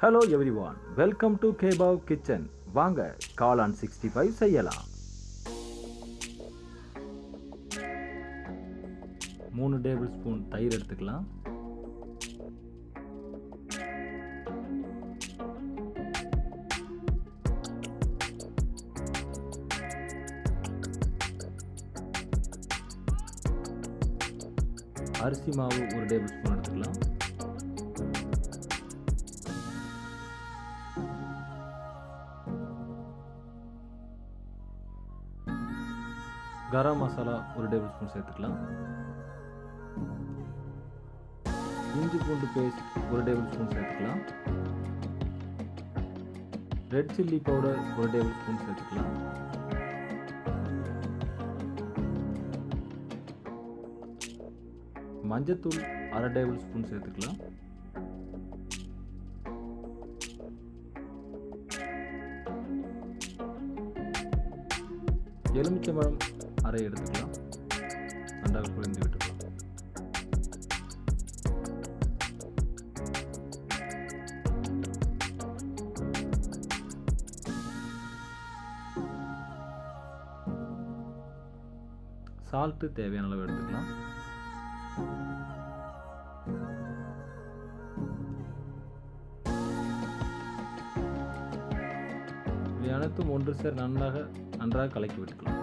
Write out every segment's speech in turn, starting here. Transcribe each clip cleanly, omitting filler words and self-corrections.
Hello everyone, welcome to KBAV KITCHEN. வாங்க காளான் 65 செய்யலாம். 3 டேபிள் ஸ்பூன் தயிர் எடுத்துக்கலாம். அரிசி மாவு 1 டேபிள் ஸ்பூன் எடுத்துக்கலாம். கரம் மசாலா 1 டேபிள் ஸ்பூன் சேர்த்துக்கலாம். இஞ்சி பூண்டு பேஸ்ட் 1 டேபிள் ஸ்பூன் சேர்த்துக்கலாம். Red chilli powder 1 table spoon சேர்த்துக்கலாம். மஞ்சத்தூள் 1/2 டேபிள் ஸ்பூன் சேர்த்துக்கலாம். எலுமிச்சம்பழம் அரை எடுத்துக்கலாம். நன்றாக புரிந்து விட்டுக்கலாம். சால்ட்டு தேவையான அளவு எடுத்துக்கலாம். இவை அனைத்தும் ஒன்று சேர நன்றாக கலக்கி விட்டுக்கலாம்.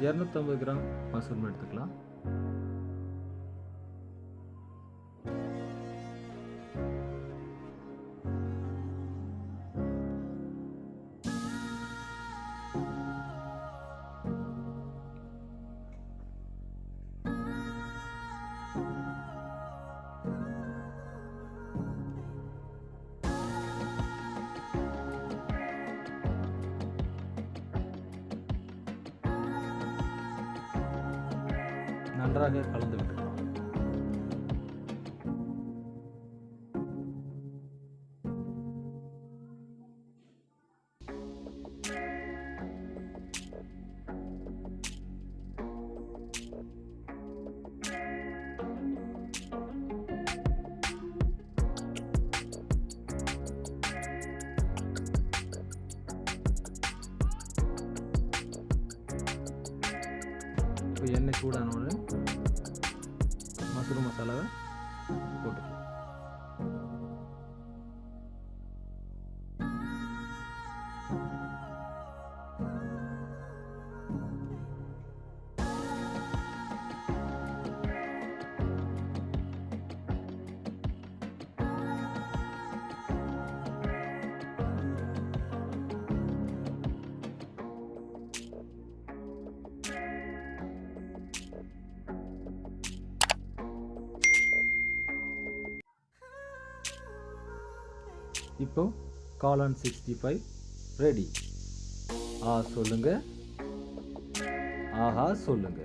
$250 கிராம் மஷ்ரூம் எடுத்துக்கலாம். நன்றாக கலந்து விட்டுக்கலாம். எண்ணெய் சூடானோட மஷ்ரூம் மசாலாவை போட்டுக்கலாம். இப்போ காளான் 65 ரெடி. சொல்லுங்க, ஆஹா சொல்லுங்க.